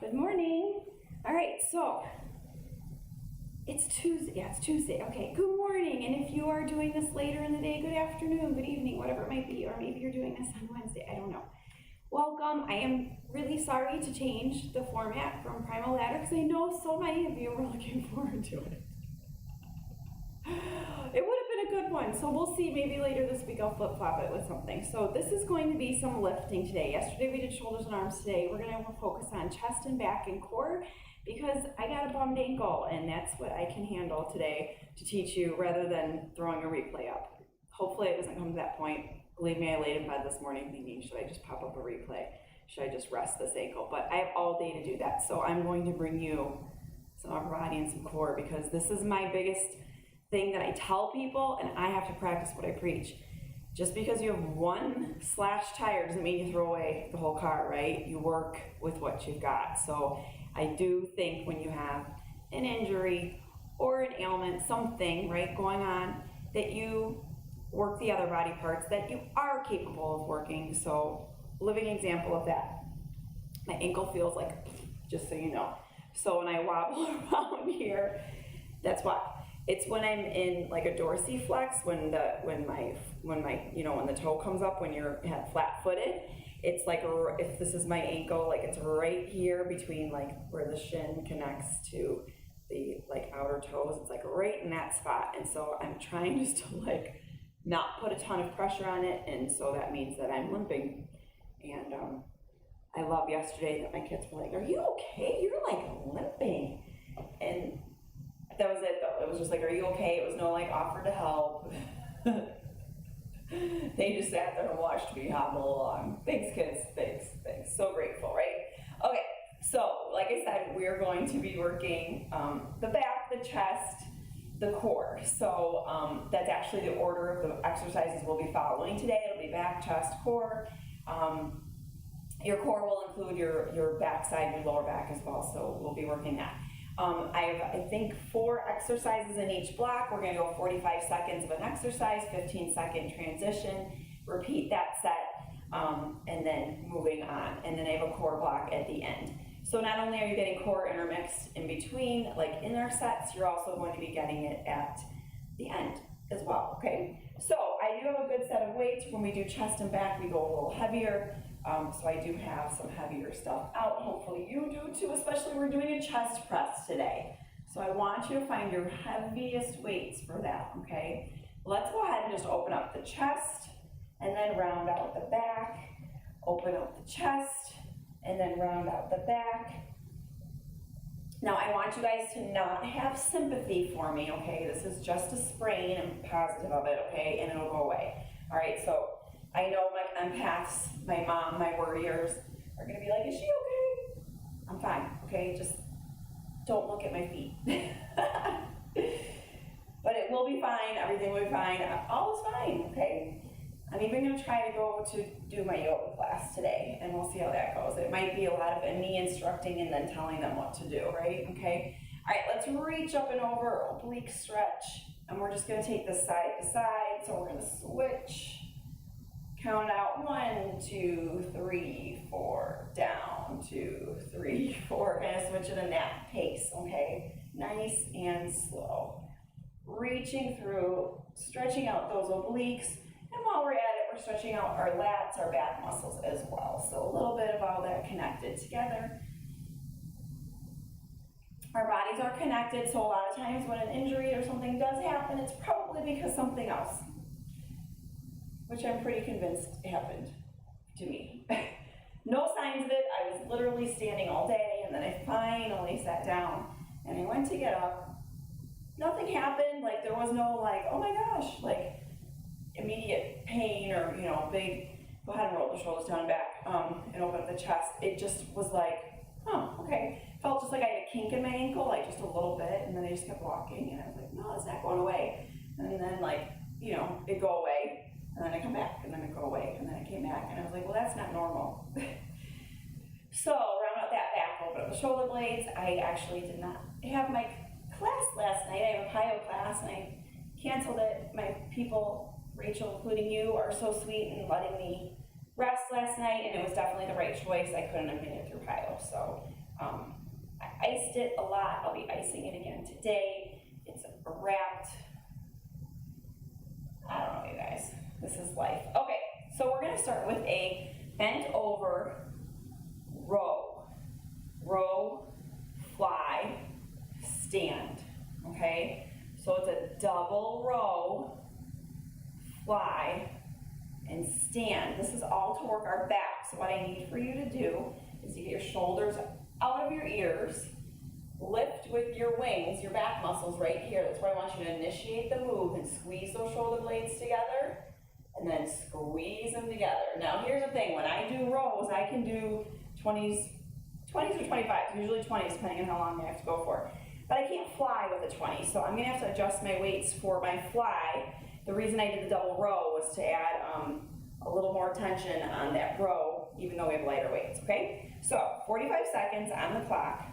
Good morning. All right, so it's Tuesday. Yeah, it's Tuesday. Okay, good morning. And if you are doing this later in the day, good afternoon, good evening, whatever it might be, or maybe you're doing this on Wednesday, I don't know. Welcome. I am really sorry to change the format from Primal Ladder because I know so many of you were looking forward to it. It would have been a good one, so we'll see. Maybe later this week I'll flip-flop it with something. So this is going to be some lifting today. Yesterday we did shoulders and arms. Today we're going to focus on chest and back and core because I got a bummed ankle and that's what I can handle today to teach you rather than throwing a replay up. Hopefully it doesn't come to that point. Believe me, I laid in bed this morning thinking, should I just pop up a replay? Should I just rest this ankle? But I have all day to do that, so I'm going to bring you some upper body and some core because this is my biggest thing that I tell people, and I have to practice what I preach. Just because you have one slash tire doesn't mean you throw away the whole car, right? You work with what you've got. So I do think when you have an injury or an ailment, something, right, going on, that you work the other body parts that you are capable of working. So living example of that. My ankle feels like, just so you know. So when I wobble around here, that's why. It's when I'm in like a dorsiflex, when the toe comes up when you're flat-footed. It's like if this is my ankle, like it's right here between like where the shin connects to the like outer toes. It's like right in that spot, and so I'm trying just to like not put a ton of pressure on it, and so that means that I'm limping. And I love yesterday that my kids were like, "Are you okay? You're like limping," and that was it though. It was just like, are you okay? It was no like offer to help. They just sat there and watched me hobble along. Thanks kids, thanks. So grateful, right? Okay, so like I said, we're going to be working the back, the chest, the core. So that's actually the order of the exercises we'll be following today. It'll be back, chest, core. Your core will include your back side, your lower back as well. So we'll be working that. I have, I think, 4 exercises in each block. We're going to go 45 seconds of an exercise, 15-second transition, repeat that set, and then moving on. And then I have a core block at the end. So not only are you getting core intermixed in between, like in our sets, you're also going to be getting it at the end as well, okay? So I do have a good set of weights. When we do chest and back, we go a little heavier. So I do have some heavier stuff out. Hopefully you do too, especially we're doing a chest press today. So I want you to find your heaviest weights for that, okay? Let's go ahead and just open up the chest and then round out the back. Open up the chest and then round out the back. Now I want you guys to not have sympathy for me, okay? This is just a sprain. I'm positive of it, okay? And it'll go away. All right, so I know my empaths, my mom, my worriers are gonna be like, is she okay? I'm fine, okay? Just don't look at my feet. But it will be fine, everything will be fine, all is fine, okay? I'm even gonna try to go to do my yoga class today and we'll see how that goes. It might be a lot of me instructing and then telling them what to do, right? Okay? All right, let's reach up and over, oblique stretch. And we're just gonna take this side to side. So we're gonna switch. Count out 1, 2, 3, 4, down, 2, 3, 4. We're gonna switch at a nap pace, okay? Nice and slow. Reaching through, stretching out those obliques. And while we're at it, we're stretching out our lats, our back muscles as well. So a little bit of all that connected together. Our bodies are connected, so a lot of times when an injury or something does happen, it's probably because something else, which I'm pretty convinced happened to me. No signs of it. I was literally standing all day, and then I finally sat down, and I went to get up. Nothing happened. Like, there was no, like, oh my gosh, like, immediate pain or, you know, big, go ahead and roll the shoulders down and back, and open up the chest. It just was like, oh, okay. Felt just like I had a kink in my ankle, like just a little bit, and then I just kept walking, and I was like, no, it's not going away. And then, like, you know, it'd go away. And then I come back, and then I go away, and then I came back, and I was like, well, that's not normal. So, round out that back, open up the shoulder blades. I actually did not have my class last night. I have a PIO class, and I canceled it. My people, Rachel, including you, are so sweet in letting me rest last night, and it was definitely the right choice. I couldn't have made it through PIO, so I iced it a lot. I'll be icing it again today. It's wrapped. I don't know, you guys. This is life. Okay, so we're gonna start with a bent over row, row, fly, stand, okay? So it's a double row, fly, and stand. This is all to work our back. So what I need for you to do is you get your shoulders out of your ears, lift with your wings, your back muscles right here. That's where I want you to initiate the move and squeeze those shoulder blades together and then squeeze them together. Now here's the thing, when I do rows, I can do 20s or 25s, usually 20s depending on how long I have to go for. But I can't fly with a 20, so I'm gonna have to adjust my weights for my fly. The reason I did the double row was to add a little more tension on that row, even though we have lighter weights, okay? So 45 seconds on the clock.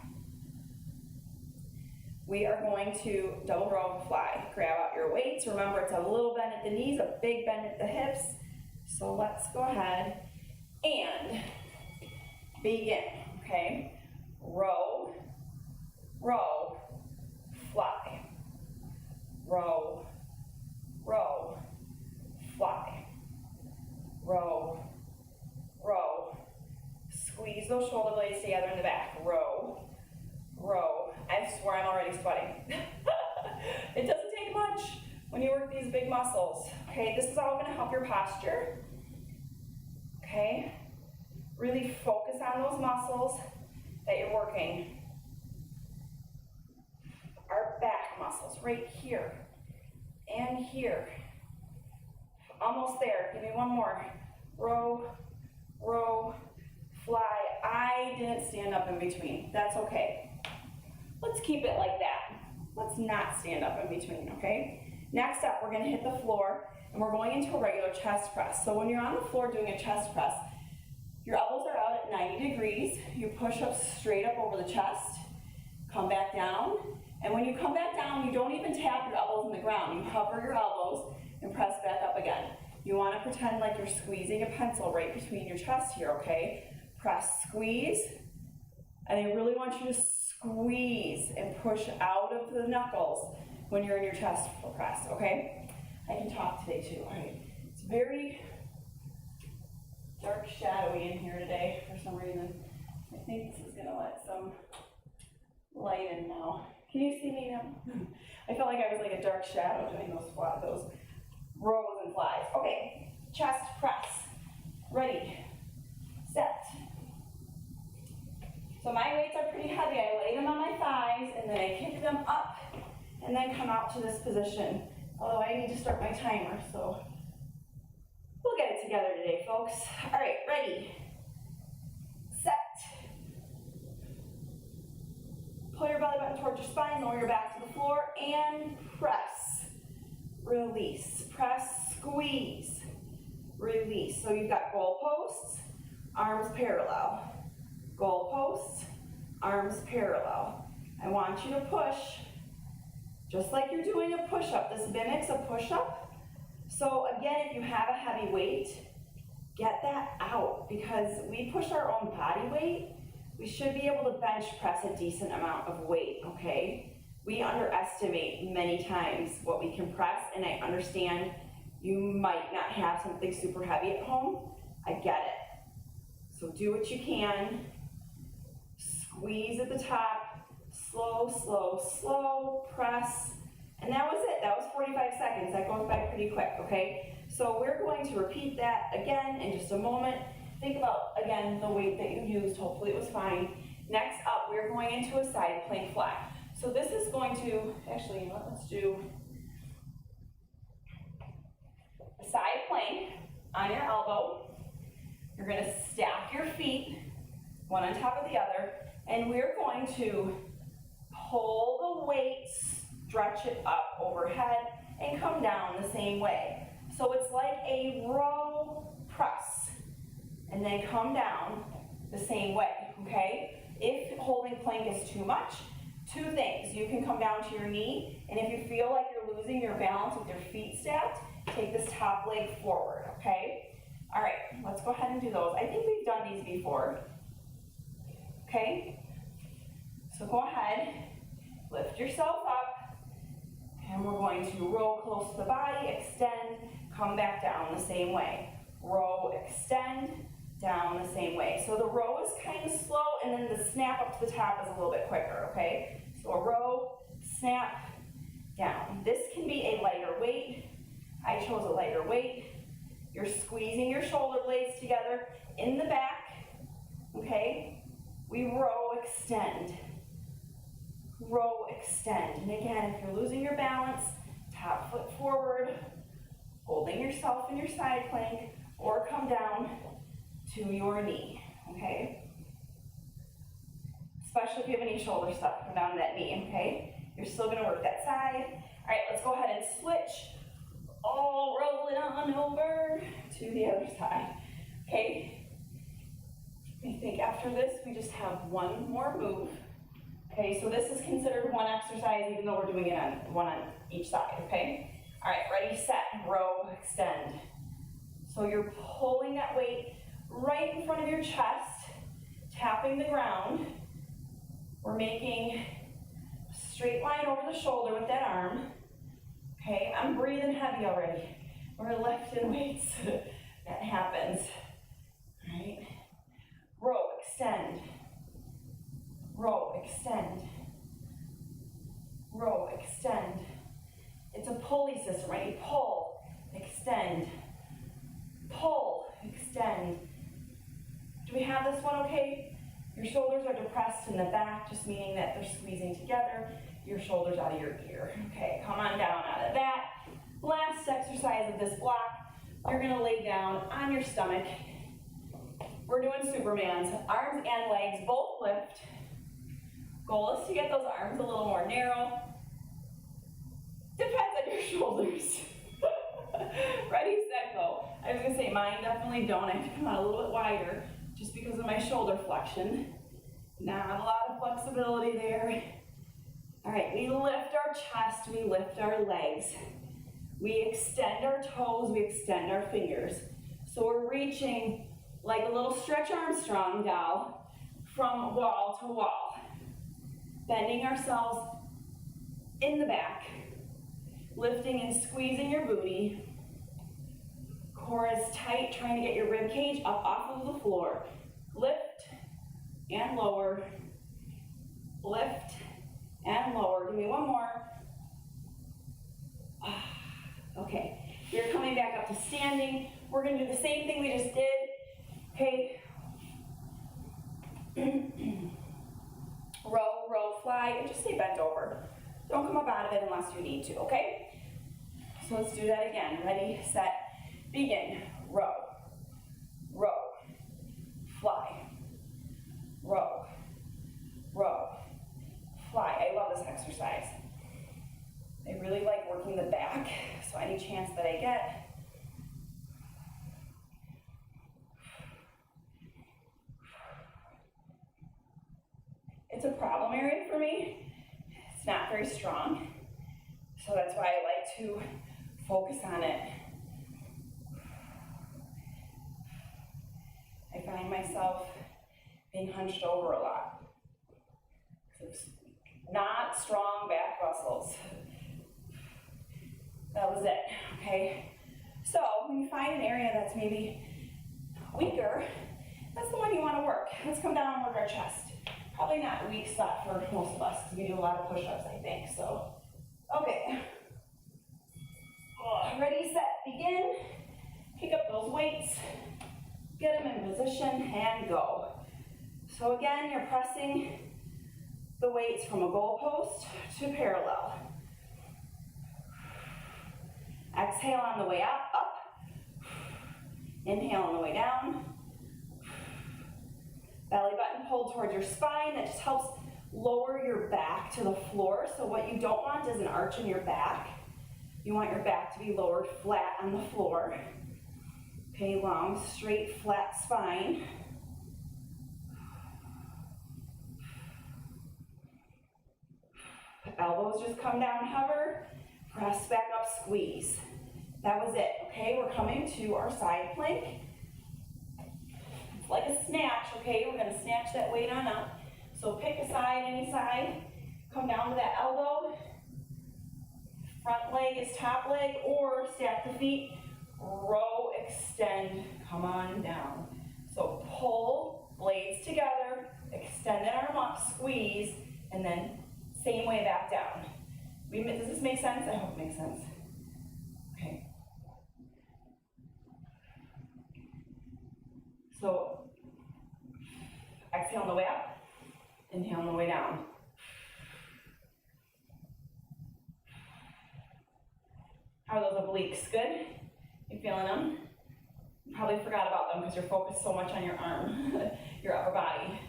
We are going to double row fly. Grab out your weights. Remember, it's a little bend at the knees, a big bend at the hips. So let's go ahead and begin, okay? Row, row, fly. Row, row, fly. Row, row. Squeeze those shoulder blades together in the back. Row, row. I swear I'm already sweating. It doesn't take much when you work these big muscles. Okay, this is all gonna help your posture. Okay, really focus on those muscles that you're working. Our back muscles right here and here. Almost there, give me one more. Row, row, fly. I didn't stand up in between, that's okay. Let's keep it like that. Let's not stand up in between, okay? Next up, we're gonna hit the floor and we're going into a regular chest press. So when you're on the floor doing a chest press, your elbows are out at 90 degrees. You push up straight up over the chest, come back down. And when you come back down, you don't even tap your elbows in the ground. You hover your elbows and press back up again. You wanna pretend like you're squeezing a pencil right between your chest here, okay? Press, squeeze, and I really want you to squeeze and push out of the knuckles when you're in your chest press, okay? I can talk today too, all right? It's very dark shadowy in here today for some reason. I think this is gonna let some light in now. Can you see me now? I felt like I was like a dark shadow doing those rows and flies. Okay, chest press. Ready, set. So my weights are pretty heavy. I lay them on my thighs and then I kick them up and then come out to this position. Although I need to start my timer, so we'll get it together today, folks. All right, ready, set. Pull your belly button towards your spine, lower your back to the floor, and press, release, press, squeeze, release. So you've got goalposts, arms parallel. Goalposts, arms parallel. I want you to push, just like you're doing a push-up. This mimics a push-up. So again, if you have a heavy weight, get that out because we push our own body weight. We should be able to bench press a decent amount of weight, okay? We underestimate many times what we can press, and I understand you might not have something super heavy at home. I get it. So do what you can. Squeeze at the top, slow, slow, slow, press, and that was it. That was 45 seconds. That goes by pretty quick, okay? So we're going to repeat that again in just a moment. Think about, again, the weight that you used. Hopefully it was fine. Next up, we're going into a side plank fly. So this is going to, actually, you know what, let's do a side plank on your elbow. You're gonna stack your feet, one on top of the other, and we're going to pull the weight, stretch it up overhead, and come down the same way. So it's like a row press, and then come down the same way, okay? If holding plank is too much, two things. You can come down to your knee, and if you feel like you're losing your balance with your feet stacked, take this top leg forward, okay? All right, let's go ahead and do those. I think we've done these before. Okay, So go ahead, lift yourself up, and we're going to roll close to the body, extend, come back down the same way. Row, extend, down the same way. So the row is kind of slow, and then the snap up to the top is a little bit quicker, okay? So a row, snap, down. This can be a lighter weight. I chose a lighter weight. You're squeezing your shoulder blades together in the back, okay? We row, extend. Row, extend. And again, if you're losing your balance, top foot forward, holding yourself in your side plank, or come down to your knee, okay? Especially if you have any shoulder stuff, come down to that knee, okay? You're still gonna work that side. All right, let's go ahead and switch. All roll it on over to the other side, okay? I think after this, we just have one more move. Okay, so this is considered one exercise, even though we're doing it on one on each side, okay? All right, ready, set, row, extend. So you're pulling that weight right in front of your chest, tapping the ground. We're making a straight line over the shoulder with that arm. Okay, I'm breathing heavy already. We're lifting weights. That happens. All right, row, extend. Row, extend. Row, extend. It's a pulley system, right? You pull, extend. Pull, extend. Do we have this one okay? Your shoulders are depressed in the back, just meaning that they're squeezing together. Your shoulders out of your ear. Okay, come on down out of that. Last exercise of this block, you're gonna lay down on your stomach. We're doing Supermans. Arms and legs both lift. Goal is to get those arms a little more narrow. Depends on your shoulders. Ready, set, go. I was gonna say mine definitely don't. I have to come out a little bit wider just because of my shoulder flexion. Not a lot of flexibility there. All right, we lift our chest, we lift our legs. We extend our toes, we extend our fingers. So we're reaching like a little Stretch Armstrong doll from wall to wall. Bending ourselves in the back. Lifting and squeezing your booty. Core is tight, trying to get your rib cage up off of the floor. Lift and lower. Lift and lower. Give me one more. Okay, you're coming back up to standing. We're gonna do the same thing we just did. Okay. Row, row, fly, and just stay bent over. Don't come up out of it unless you need to, okay? So let's do that again. Ready, set, begin. Row, row, fly, row, row, fly. I love this exercise. I really like working the back, so any chance that I get. It's a problem area for me. It's not very strong, so that's why I like to focus on it. I find myself being hunched over a lot. It's not strong back muscles. That was it, okay? So when you find an area that's maybe weaker, that's the one you want to work. Let's come down and work our chest. Probably not a weak spot for most of us, because we do a lot of push-ups, I think, so. Okay. Ready, set, begin. Pick up those weights, get them in position, and go. So again, you're pressing the weights from a goalpost to parallel. Exhale on the way up. Inhale on the way down. Belly button pulled towards your spine. That just helps lower your back to the floor. So what you don't want is an arch in your back. You want your back to be lowered flat on the floor. Okay, long, straight, flat spine. Elbows just come down, hover, press back up, squeeze. That was it, okay? We're coming to our side plank. It's like a snatch, okay? We're gonna snatch that weight on up. So pick a side, any side, come down to that elbow, front leg is top leg, or stack the feet, row, extend, come on down. So pull, blades together, extend that arm up, squeeze, and then same way back down. Does this make sense? I hope it makes sense. Okay. So exhale on the way up, inhale on the way down. How are those obliques? Good? You feeling them? You probably forgot about them because you're focused so much on your arm, your upper body.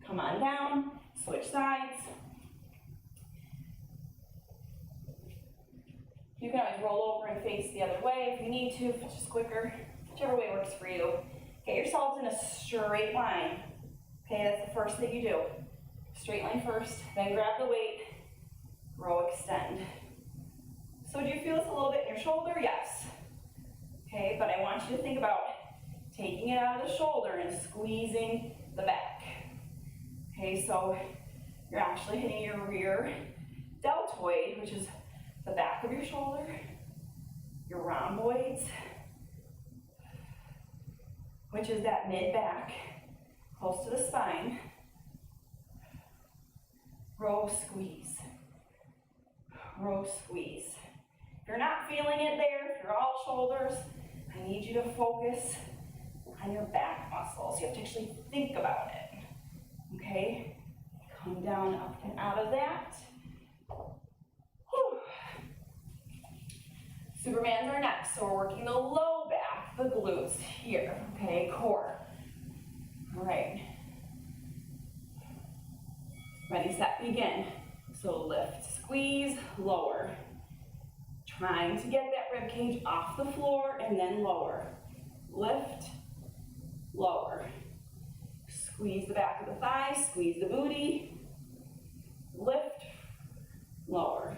Come on down, switch sides. You can always roll over and face the other way if you need to, if it's just quicker, whichever way works for you. Get yourselves in a straight line. Okay, that's the first thing you do. Straight line first, then grab the weight, row, extend. So do you feel this a little bit in your shoulder? Yes. Okay, but I want you to think about taking it out of the shoulder and squeezing the back. Okay, so you're actually hitting your rear deltoid, which is the back of your shoulder, your rhomboids, which is that mid-back, close to the spine. Row, squeeze. Row, squeeze. If you're not feeling it there, if you're all shoulders, I need you to focus on your back muscles. You have to actually think about it. Okay? Come down, up and out of that. Whew. Superman's are next, so we're working the low back, the glutes here, okay, core. All right. Ready, set, begin. So lift, squeeze, lower. Trying to get that rib cage off the floor and then lower. Lift, lower. Squeeze the back of the thigh, squeeze the booty. Lift, lower.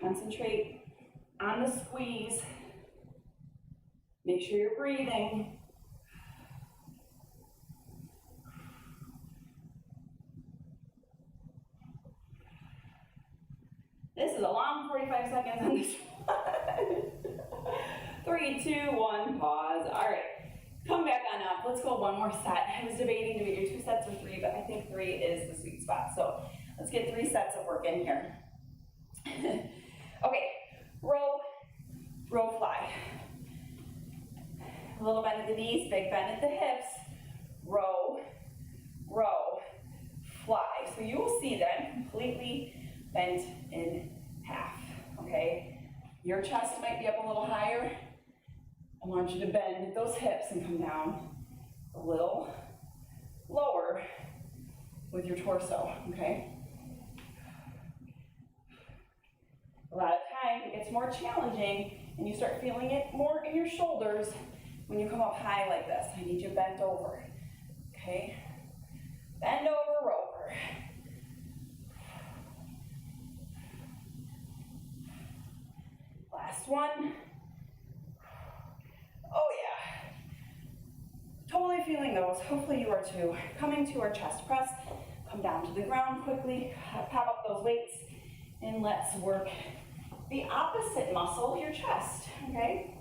Concentrate on the squeeze. Make sure you're breathing. This is a long 45 seconds on this one. 3, 2, 1, pause. All right, come back on up. Let's go one more set. I was debating do we do 2 sets or 3, but I think 3 is the sweet spot. So let's get 3 sets of work in here. Okay, row, row, fly. A little bend at the knees, big bend at the hips. Row, row, fly. So you will see that completely bent in half, okay? Your chest might be up a little higher. I want you to bend those hips and come down a little lower with your torso, okay? A lot of times it gets more challenging and you start feeling it more in your shoulders when you come up high like this. I need you bent over, okay? Bend over, rover. Last one. Oh yeah. Totally feeling those. Hopefully you are too. Coming to our chest press. Come down to the ground quickly. Pop up those weights. And let's work the opposite muscle, your chest, okay?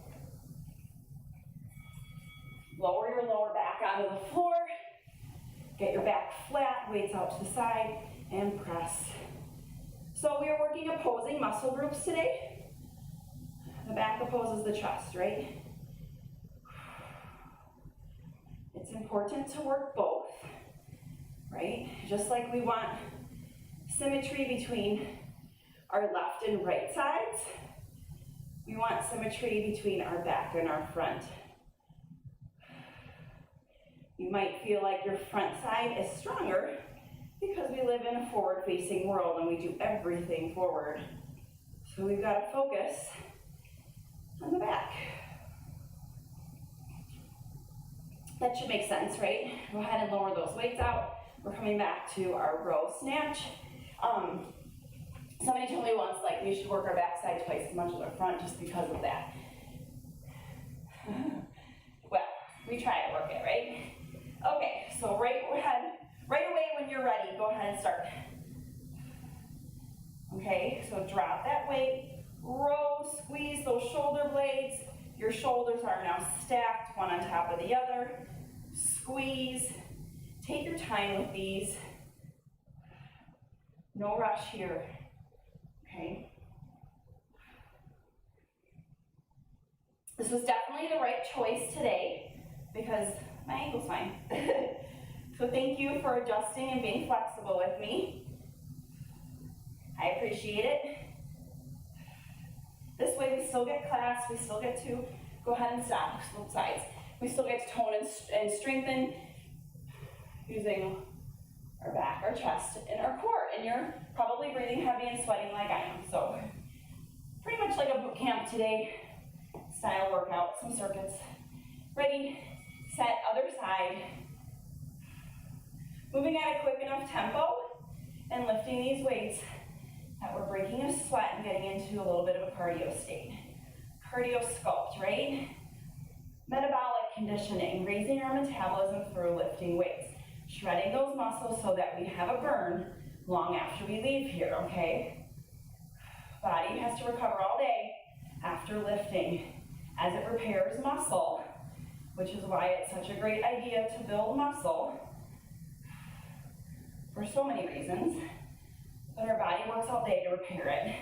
Lower your lower back onto the floor. Get your back flat, weights out to the side, and press. So we are working opposing muscle groups today. The back opposes the chest, right? It's important to work both, right? Just like we want symmetry between our left and right sides, we want symmetry between our back and our front. You might feel like your front side is stronger because we live in a forward-facing world and we do everything forward. So we've got to focus on the back. That should make sense, right? Go ahead and lower those weights out. We're coming back to our row snatch. Somebody told me once, like, we should work our backside twice as much as our front just because of that. Well, we try to work it, right? Okay, so right away when you're ready, go ahead and start. Okay, so drop that weight, row, squeeze those shoulder blades. Your shoulders are now stacked, one on top of the other. Squeeze. Take your time with these. No rush here. Okay. This was definitely the right choice today because my ankle's fine. So thank you for adjusting and being flexible with me. I appreciate it. This way we still get class, we still get to go ahead and stop, both sides. We still get to tone and strengthen using our back, our chest, and our core. And you're probably breathing heavy and sweating like I am. So pretty much like a boot camp today style workout, some circuits. Ready, set, other side. Moving at a quick enough tempo and lifting these weights that we're breaking a sweat and getting into a little bit of a cardio state. Cardio sculpt, right? Metabolic conditioning, raising our metabolism through lifting weights. Shredding those muscles so that we have a burn long after we leave here, okay? Body has to recover all day after lifting as it repairs muscle, which is why it's such a great idea to build muscle for so many reasons. But our body works all day to repair it.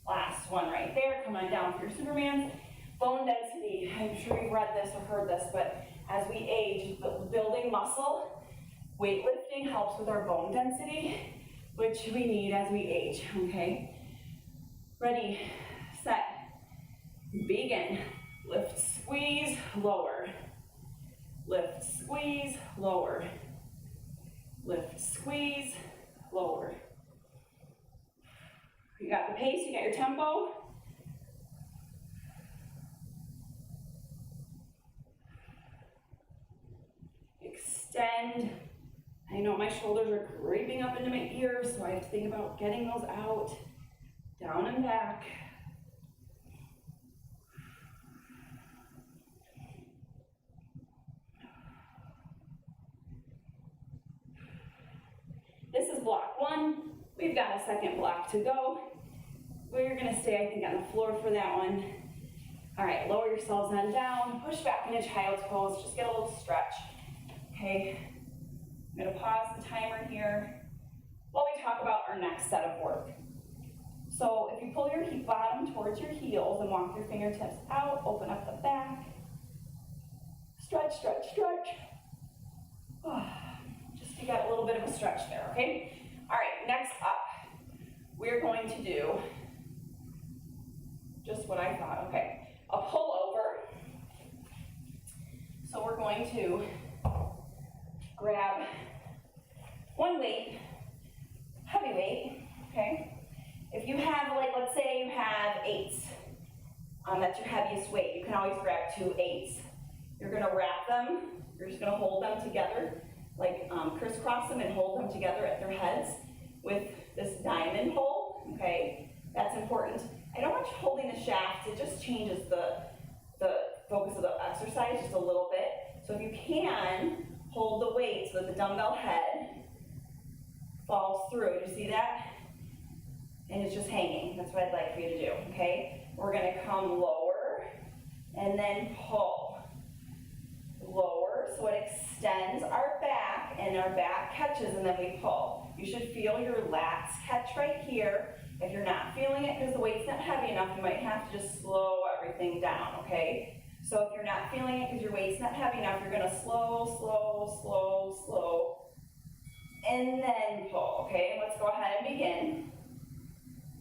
Last one right there, come on down for your Supermans. Bone density, I'm sure you've read this or heard this, but as we age, building muscle, weightlifting helps with our bone density, which we need as we age, okay? Ready, set, begin. Lift, squeeze, lower. Lift, squeeze, lower. Lift, squeeze, lower. You got the pace, you got your tempo. Extend. I know my shoulders are creeping up into my ears, so I have to think about getting those out. Down and back. This is block one. We've got a second block to go. We're gonna stay, I think, on the floor for that one. All right, lower yourselves on down, push back into child's pose, just get a little stretch. Okay, I'm gonna pause the timer here while we talk about our next set of work. So if you pull your bottom towards your heels and walk your fingertips out, open up the back. Stretch, stretch, stretch. Just to get a little bit of a stretch there, okay? All right, next up, we're going to do just what I thought, okay. A pull over. So we're going to grab one weight, heavy weight, okay? If you have, like, let's say you have 8s, that's your heaviest weight, you can always grab 2 8s. You're gonna wrap them, you're just gonna hold them together, like crisscross them and hold them together at their heads with this diamond hold, okay? That's important. I don't want you holding the shaft, it just changes the focus of the exercise just a little bit. So if you can, hold the weight so that the dumbbell head falls through. Do you see that? And it's just hanging. That's what I'd like for you to do, okay? We're gonna come lower and then pull. Lower, so it extends our back and our back catches and then we pull. You should feel your lats catch right here. If you're not feeling it because the weight's not heavy enough, you might have to just slow everything down, okay? So if you're not feeling it because your weight's not heavy enough, you're gonna slow, slow, slow, slow, and then pull, okay? Let's go ahead and begin.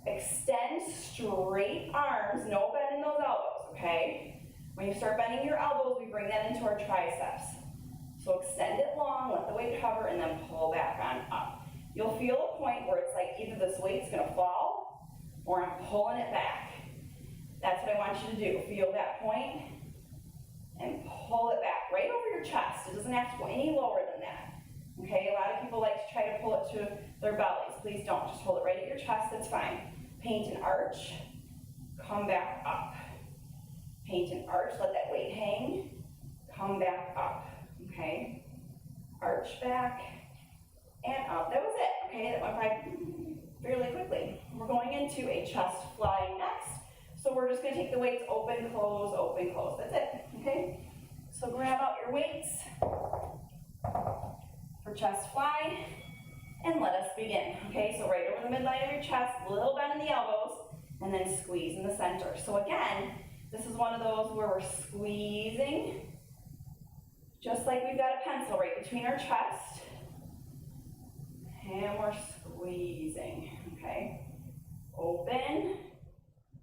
Extend straight arms, no bending those elbows, okay? When you start bending your elbows, we bring that into our triceps. So extend it long, let the weight hover, and then pull back on up. You'll feel a point where it's like either this weight's gonna fall or I'm pulling it back. That's what I want you to do. Feel that point and pull it back right over your chest. It doesn't have to go any lower than that. Okay, a lot of people like to try to pull it to their bellies. Please don't, just hold it right at your chest, that's fine. Paint an arch, come back up. Paint an arch, let that weight hang, come back up, okay? Arch back, and up, that was it, okay? That went by fairly quickly. We're going into a chest fly next, so we're just gonna take the weights, open, close, that's it, okay? So grab out your weights for chest fly, and let us begin, okay? So right over the midline of your chest, little bend in the elbows, and then squeeze in the center. So again, this is one of those where we're squeezing, just like we've got a pencil right between our chest, and we're squeezing, okay? Open,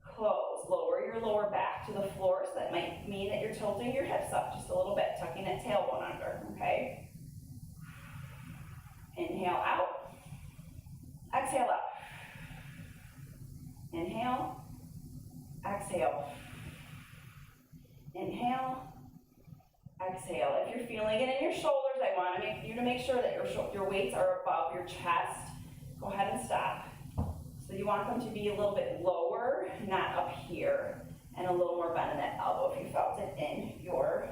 close, lower your lower back to the floor, so that might mean that you're tilting your hips up just a little bit, tucking that tailbone under, okay? Inhale out, exhale up. Inhale, exhale. Inhale, exhale. If you're feeling it in your shoulders, I want you to make sure that your weights are above your chest. Go ahead and stop. So you want them to be a little bit lower, not up here, and a little more bend in that elbow if you felt it in your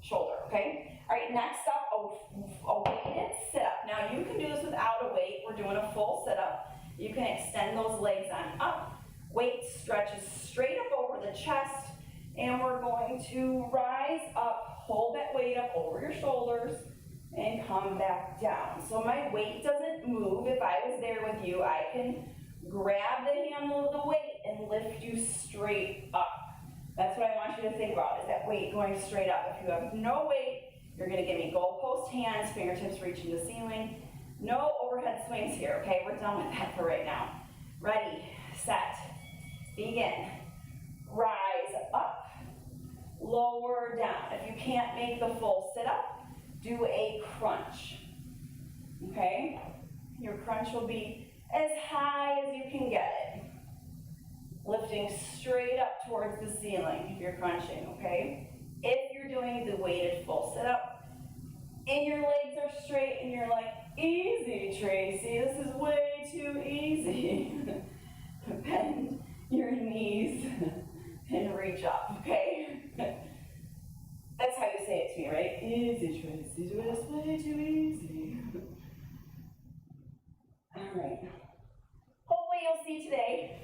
shoulder, okay? All right, next up, a weighted sit-up. Now you can do this without a weight. We're doing a full sit-up. You can extend those legs on up. Weight stretches straight up over the chest, and we're going to rise up, hold that weight up over your shoulders, and come back down. So my weight doesn't move. If I was there with you, I can grab the handle of the weight and lift you straight up. That's what I want you to think about, is that weight going straight up. If you have no weight, you're gonna give me goalpost hands, fingertips reaching the ceiling. No overhead swings here, okay? We're done with that for right now. Ready, set, begin. Rise up, lower down. If you can't make the full sit-up, do a crunch, okay? Your crunch will be as high as you can get it. Lifting straight up towards the ceiling if you're crunching, okay? If you're doing the weighted full sit-up, and your legs are straight, and you're like, easy, Tracy, this is way too easy. Bend your knees and reach up, okay? That's how you say it to me, right? Easy, Tracy, this is way too easy. All right. Hopefully you'll see today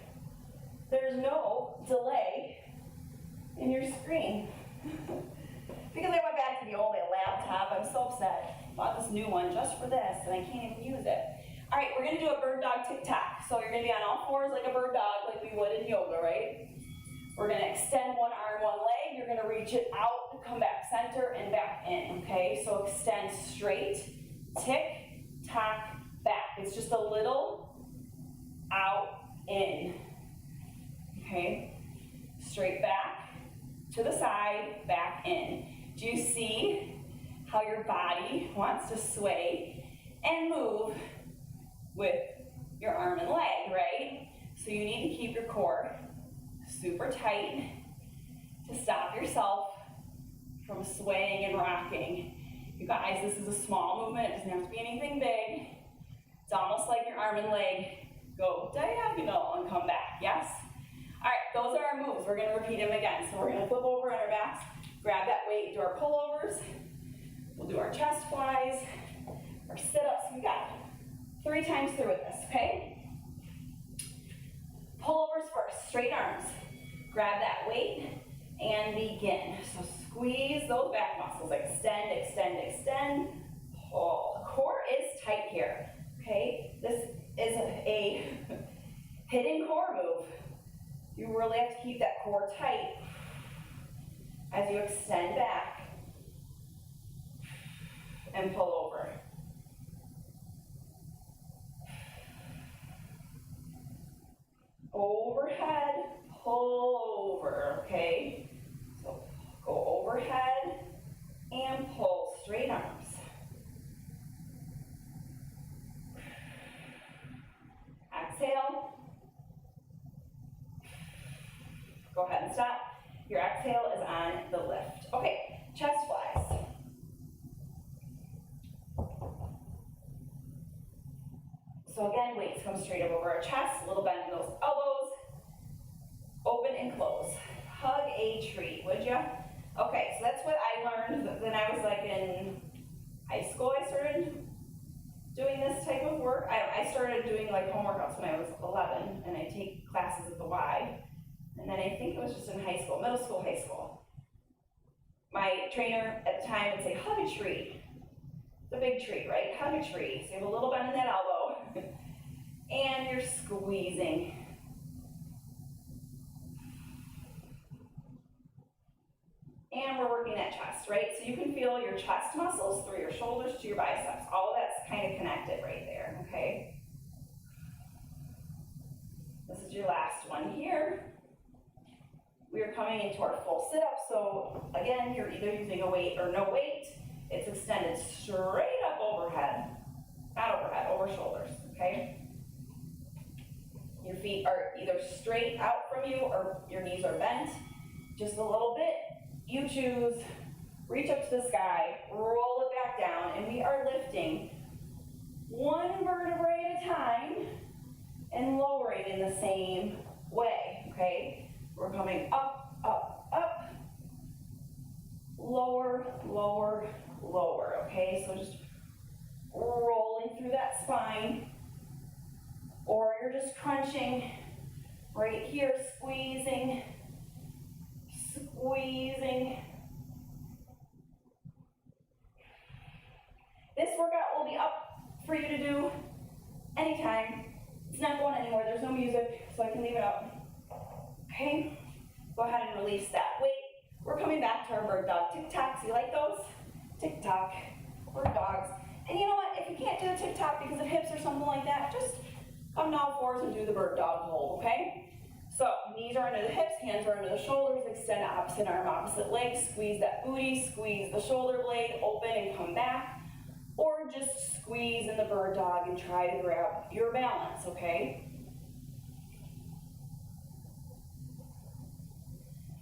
there's no delay in your screen. Because I went back to the old laptop, I'm so upset. Bought this new one just for this, and I can't even use it. All right, we're gonna do a bird dog tic-tac. So you're gonna be on all fours like a bird dog, like we would in yoga, right? We're gonna extend one arm, one leg. You're gonna reach it out, come back center, and back in, okay? So extend straight, tick, tock, back. It's just a little out, in, okay? Straight back, to the side, back in. Do you see how your body wants to sway and move with your arm and leg, right? So you need to keep your core super tight to stop yourself from swaying and rocking. You guys, this is a small movement. It doesn't have to be anything big. It's almost like your arm and leg go diagonal and come back, yes? All right, those are our moves. We're gonna repeat them again. So we're gonna flip over on our backs, grab that weight, do our pullovers. We'll do our chest flies, our sit-ups. We got 3 times through with this, okay? Pullovers first, straight arms. Grab that weight and begin. So squeeze those back muscles, extend, extend, extend, pull. Core is tight here, okay? This is a hidden core move. You really have to keep that core tight as you extend back and pull over. Overhead, pull over, okay? So go overhead and pull, straight arms. Exhale. Go ahead and stop. Your exhale is on the lift. Okay, chest flies. So again, weights come straight up over our chest, a little bend in those elbows, open and close. Hug a tree, would ya? Okay, so that's what I learned when I was like in high school. I started doing this type of work. I started doing like home workouts when I was 11, and I take classes at the Y. And then I think it was just in high school, middle school, high school. My trainer at the time would say, hug a tree. It's a big tree, right? Hug a tree. So you have a little bend in that elbow, and you're squeezing. And we're working that chest, right? So you can feel your chest muscles through your shoulders to your biceps. All of that's kind of connected right there, okay? This is your last one here. We are coming into our full sit-up, so again, you're either using a weight or no weight. It's extended straight up overhead, not overhead, over shoulders, okay? Your feet are either straight out from you or your knees are bent, just a little bit. You choose, reach up to the sky, roll it back down, and we are lifting one vertebrae at a time and lowering in the same way, okay? We're coming up, up, up, lower, lower, lower, okay? So just rolling through that spine, or you're just crunching right here, squeezing, squeezing. This workout will be up for you to do anytime. It's not going anywhere, there's no music, so I can leave it up. Okay, go ahead and release that weight. We're coming back to our bird dog tic-tacs. You like those? Tic-tac, bird dogs. And you know what, if you can't do the tic-tac because of hips or something like that, just come to all fours and do the bird dog hold, okay? So, knees are under the hips, hands are under the shoulders, extend opposite arm, opposite leg, squeeze that booty, squeeze the shoulder blade, open and come back. Or just squeeze in the bird dog and try to grab your balance, okay?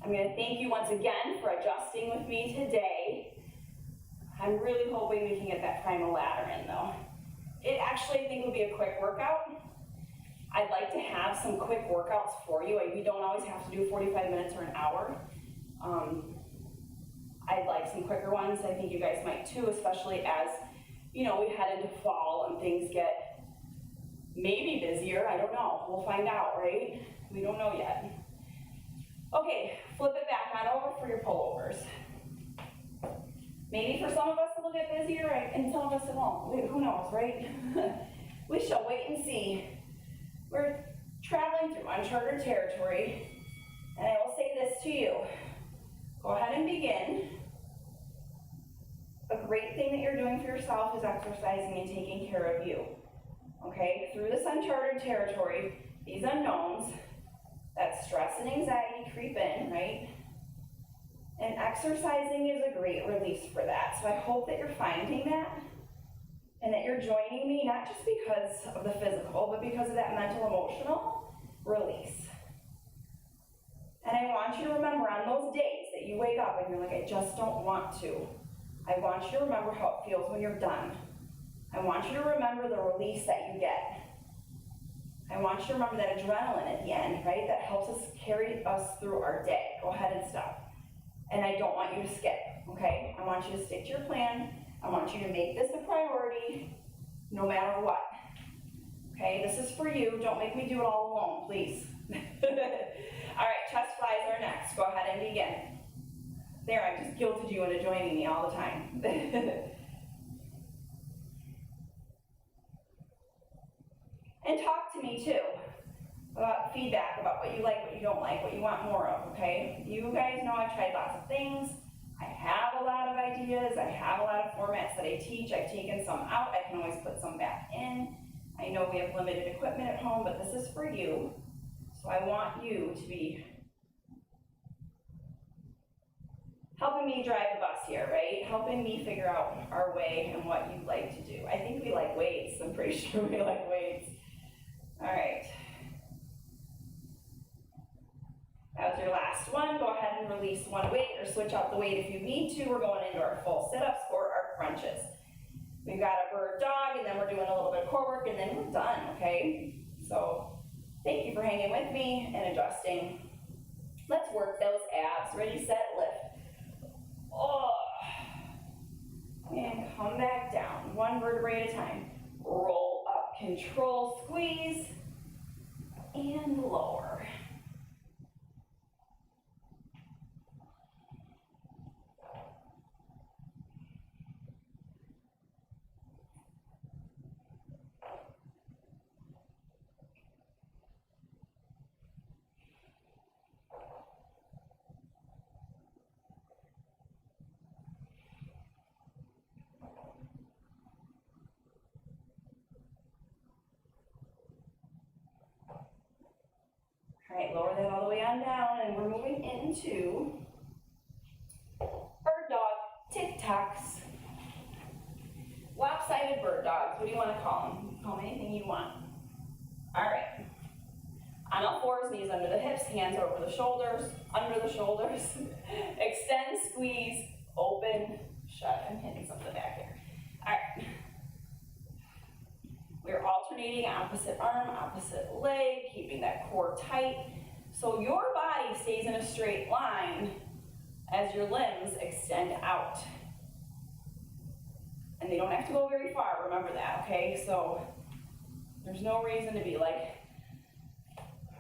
I'm going to thank you once again for adjusting with me today. I'm really hoping we can get that primal ladder in though. It actually, I think, will be a quick workout. I'd like to have some quick workouts for you. We don't always have to do 45 minutes or an hour. I'd like some quicker ones. I think you guys might too, especially as, you know, we head into fall and things get maybe busier. I don't know. We'll find out, right? We don't know yet. Okay, flip it back on over for your pullovers. Maybe for some of us it'll get busier, and some of us it won't. Who knows, right? We shall wait and see. We're traveling through uncharted territory, and I will say this to you. Go ahead and begin. A great thing that you're doing for yourself is exercising and taking care of you. Okay, through this uncharted territory, these unknowns, that stress and anxiety creep in, right? And exercising is a great release for that. So I hope that you're finding that and that you're joining me, not just because of the physical, but because of that mental, emotional release. And I want you to remember on those days that you wake up and you're like, I just don't want to. I want you to remember how it feels when you're done. I want you to remember the release that you get. I want you to remember that adrenaline at the end, right? That helps us carry us through our day. Go ahead and stop. And I don't want you to skip, okay? I want you to stick to your plan. I want you to make this a priority no matter what. Okay, this is for you. Don't make me do it all alone, please. All right, chest flies are next. Go ahead and begin. There, I just guilted you into joining me all the time. And talk to me too about feedback, about what you like, what you don't like, what you want more of, okay? You guys know I've tried lots of things. I have a lot of ideas. I have a lot of formats that I teach. I've taken some out. I can always put some back in. I know we have limited equipment at home, but this is for you. So I want you to be helping me drive the bus here, right? Helping me figure out our way and what you'd like to do. I think we like weights. I'm pretty sure we like weights. All right. That was your last one. Go ahead and release one weight or switch out the weight if you need to. We're going into our full sit-ups or our crunches. We got a bird dog, and then we're doing a little bit of core work, and then we're done, okay? So thank you for hanging with me and adjusting. Let's work those abs. Ready, set, lift. Oh. And come back down, one vertebrae at a time. Roll up, control, squeeze, and lower. All right, lower that all the way on down, and we're moving into bird dog, tic-tacs, lopsided bird dogs. What do you want to call them? You can call them anything you want. All right. On all fours, knees under the hips, hands over the shoulders, under the shoulders. Extend, squeeze, open, shut. I'm hitting something back here. All right. We're alternating opposite arm, opposite leg, keeping that core tight. So your body stays in a straight line as your limbs extend out. And they don't have to go very far, remember that, okay? So there's no reason to be like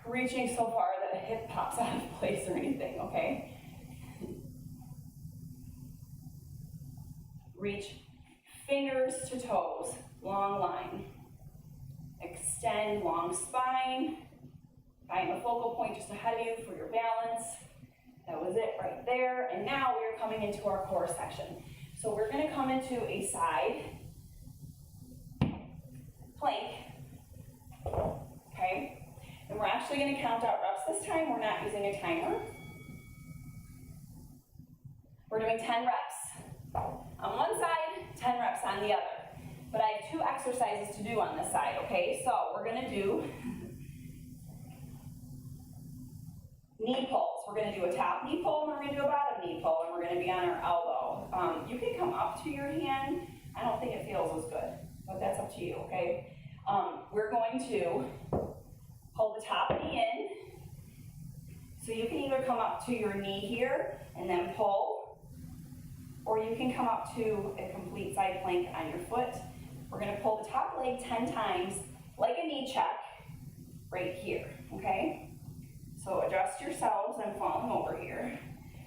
reaching so far that a hip pops out of place or anything, okay? Reach fingers to toes, long line. Extend, long spine. Find the focal point just ahead of you for your balance. That was it right there. And now we're coming into our core section. So we're gonna come into a side plank, okay? And we're actually gonna count out reps this time. We're not using a timer. We're doing 10 reps on one side, 10 reps on the other. But I have 2 exercises to do on this side, okay? So we're gonna do knee pulls. We're gonna do a top knee pull, and we're gonna do a bottom knee pull, and we're gonna be on our elbow. You can come up to your hand. I don't think it feels as good, but that's up to you, okay? We're going to pull the top knee in. So you can either come up to your knee here and then pull, or you can come up to a complete side plank on your foot. We're gonna pull the top leg 10 times, like a knee check, right here, okay? So adjust yourselves. I'm falling over here.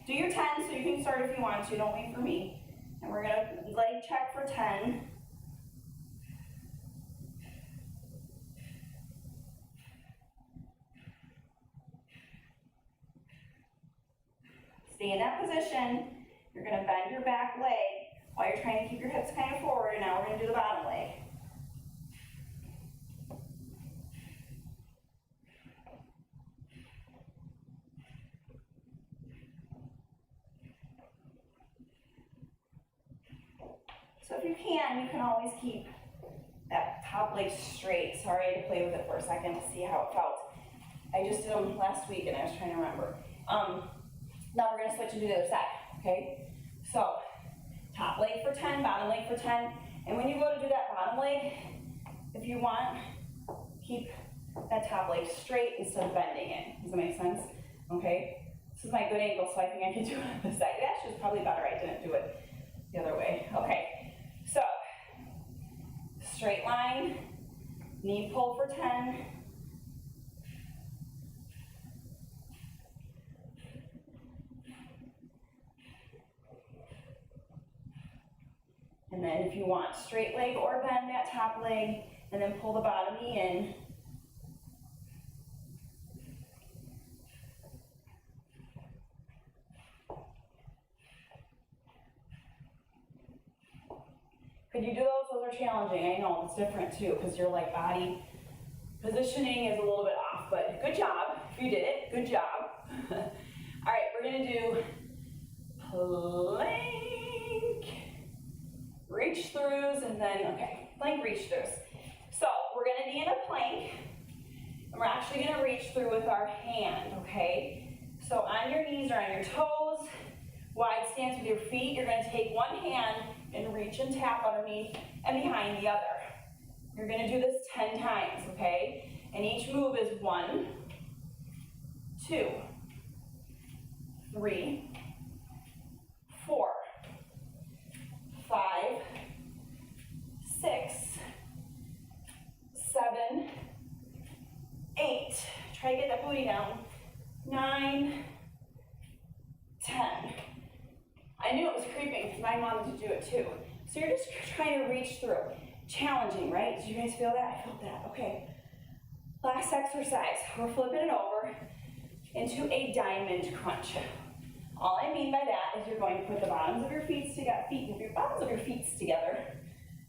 Do your 10, so you can start if you want to, don't wait for me. And we're gonna leg check for 10. Stay in that position. You're gonna bend your back leg while you're trying to keep your hips kind of forward, and now we're gonna do the bottom leg. So if you can always keep that top leg straight. Sorry, I had to play with it for a second to see how it felt. I just did them last week and I was trying to remember. Now we're gonna switch and do the other side, okay? So, top leg for 10, bottom leg for 10. And when you go to do that bottom leg, if you want, keep that top leg straight instead of bending it. Does that make sense? Okay? This is my good angle, so I think I can do it on this side. It actually was probably better I didn't do it the other way. Okay, so, straight line, knee pull for 10. And then if you want, straight leg or bend that top leg, and then pull the bottom knee in. Could you do those? Those are challenging. I know, it's different too, because your like body positioning is a little bit off, but good job. If you did it, good job. All right, we're gonna do plank, reach throughs, and then, okay, plank reach throughs. So we're gonna be in a plank, and we're actually gonna reach through with our hand, okay? So on your knees or on your toes, wide stance with your feet, you're gonna take one hand and reach and tap underneath and behind the other. You're gonna do this 10 times, okay? And each move is 1, 2, 3, 4, 5, 6, 7, 8. Try to get that booty down. 9, 10. I knew it was creeping because I wanted to do it too. So you're just trying to reach through. Challenging, right? Did you guys feel that? I felt that. Okay. Last exercise. We're flipping it over into a diamond crunch. All I mean by that is you're going to put the bottoms of your feet together,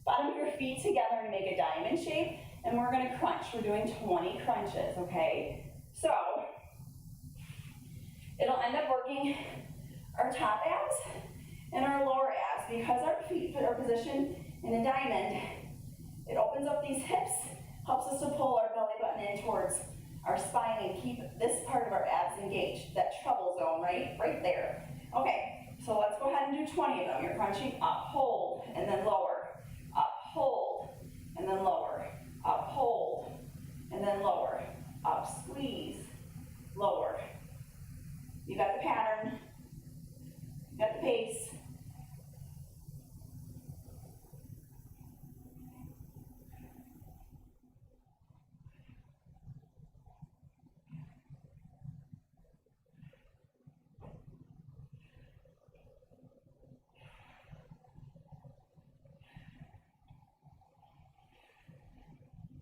bottom of your feet together and make a diamond shape, and we're going to crunch. We're doing 20 crunches, okay? So it'll end up working our top abs and our lower abs because our feet are positioned in a diamond. It opens up these hips, helps us to pull our belly button in towards our spine and keep this part of our abs engaged, that treble zone, right there. Okay, so let's go ahead and do 20 of them. You're crunching up, hold, and then lower, up, hold, and then lower, up, hold, and then lower, up, squeeze, lower. You got the pattern, you got the pace.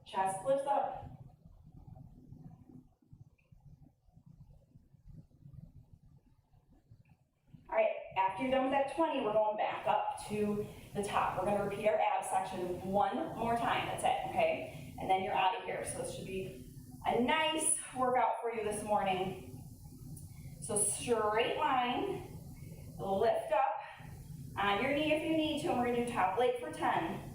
Chest lifts up. All right, after you're done with that 20, we're going back up to the top. We're gonna repeat our abs section one more time, that's it, okay? And then you're out of here. So this should be a nice workout for you this morning. So straight line, lift up on your knee if you need to, and we're gonna do top leg for 10.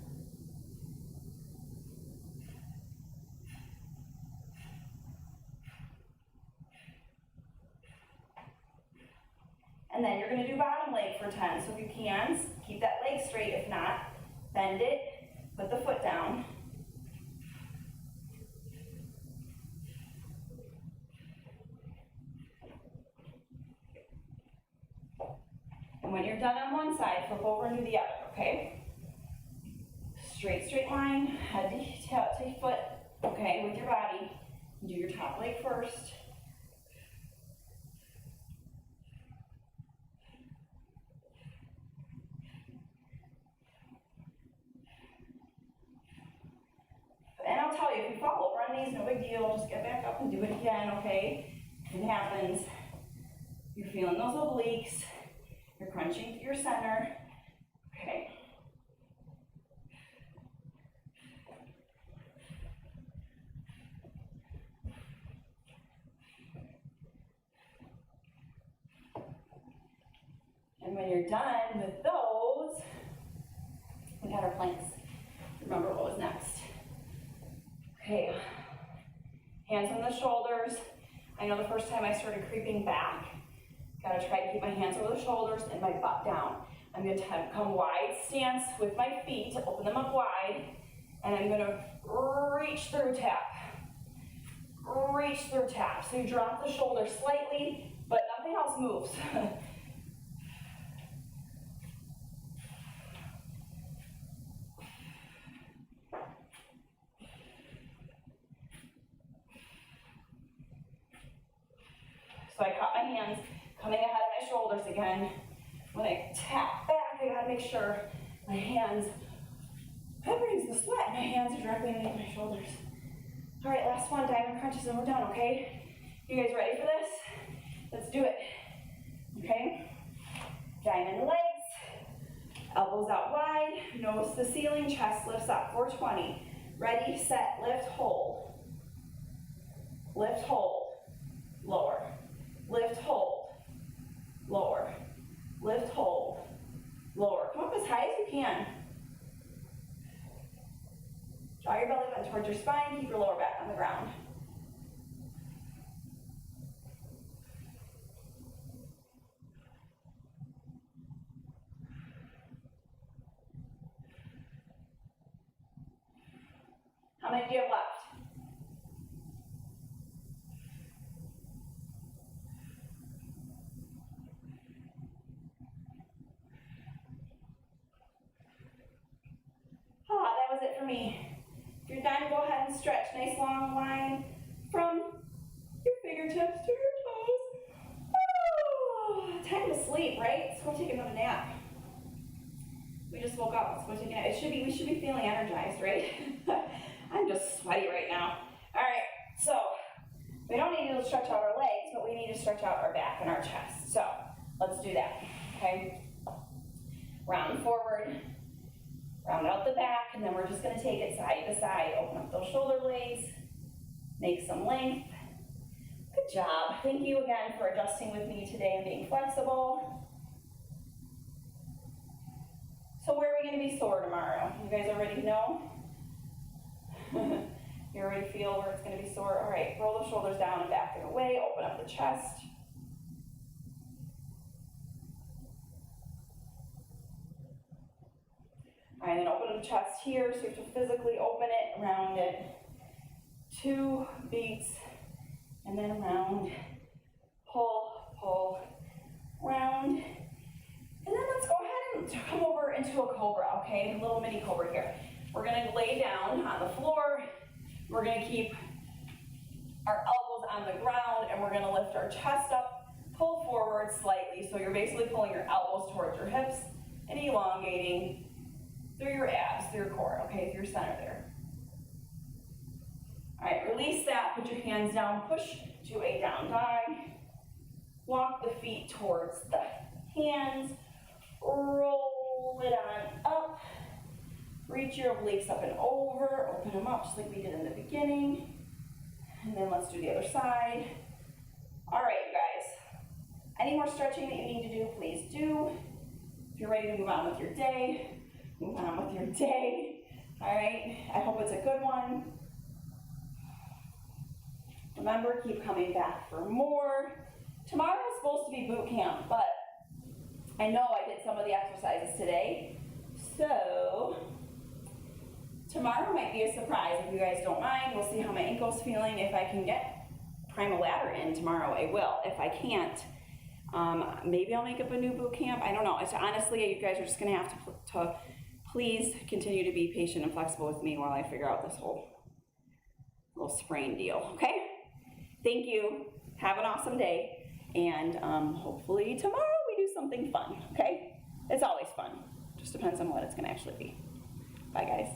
And then you're going to do bottom leg for 10. So if you can, keep that leg straight. If not, bend it, put the foot down. And when you're done on one side, flip over and do the other, okay? Straight line, head to foot, okay, with your body. Do your top leg first. And I'll tell you, if you fall over on these, no big deal. Just get back up and do it again, okay? It happens. You're feeling those obliques. You're crunching to your center. Okay. And when you're done with those, we got our planks. Remember what was next. Okay, hands on the shoulders. I know the first time I started creeping back, gotta try to keep my hands over the shoulders and my butt down. I'm gonna come wide stance with my feet to open them up wide, and I'm gonna reach through tap. Reach through tap. So you drop the shoulders slightly, but nothing else moves. So I caught my hands coming ahead of my shoulders again. When I tap back, I gotta make sure my hands, that brings the sweat, my hands are directly underneath my shoulders. All right, last one, diamond crunches and we're done, okay? You guys ready for this? Let's do it, okay? Diamond legs, elbows out wide, nose to the ceiling, chest lifts up, 420. Ready, set, lift, hold. Lift, hold, lower. Lift, hold, lower. Lift, hold, lower. Come up as high as you can. Draw your belly button towards your spine, keep your lower back on the ground. How many do you have left? Ah, that was it for me. If you're done, go ahead and stretch. Nice long line from your fingertips to your toes. Oh, time to sleep, right? Let's go take another nap. We just woke up. Let's go take a nap. We should be feeling energized, right? I'm just sweaty right now. All right, so we don't need to stretch out our legs, but we need to stretch out our back and our chest. So let's do that, okay? Round forward, round out the back, and then we're just gonna take it side to side. Open up those shoulder blades, make some length. Good job. Thank you again for adjusting with me today and being flexible. So where are we gonna be sore tomorrow? You guys already know? You already feel where it's gonna be sore? All right, roll the shoulders down and back and away, open up the chest. All right, then open up the chest here, so you have to physically open it, round it. 2 beats, and then round, pull, pull, round. And then let's go ahead and come over into a cobra, okay? A little mini cobra here. We're gonna lay down on the floor. We're gonna keep our elbows on the ground, and we're gonna lift our chest up, pull forward slightly. So you're basically pulling your elbows towards your hips and elongating through your abs, through your core, okay, through your center there. All right, release that, put your hands down, push to a down dog. Walk the feet towards the hands, roll it on up. Reach your obliques up and over, open them up just like we did in the beginning. And then let's do the other side. All right, you guys. Any more stretching that you need to do, please do. If you're ready to move on with your day, move on with your day. All right, I hope it's a good one. Remember, keep coming back for more. Tomorrow is supposed to be boot camp, but I know I did some of the exercises today. So tomorrow might be a surprise if you guys don't mind. We'll see how my ankle's feeling. If I can get primal ladder in tomorrow, I will. If I can't, maybe I'll make up a new boot camp. I don't know. It's honestly, you guys are just gonna have to please continue to be patient and flexible with me while I figure out this whole little sprain deal, okay? Thank you. Have an awesome day. And hopefully tomorrow we do something fun, okay? It's always fun. Just depends on what it's gonna actually be. Bye, guys.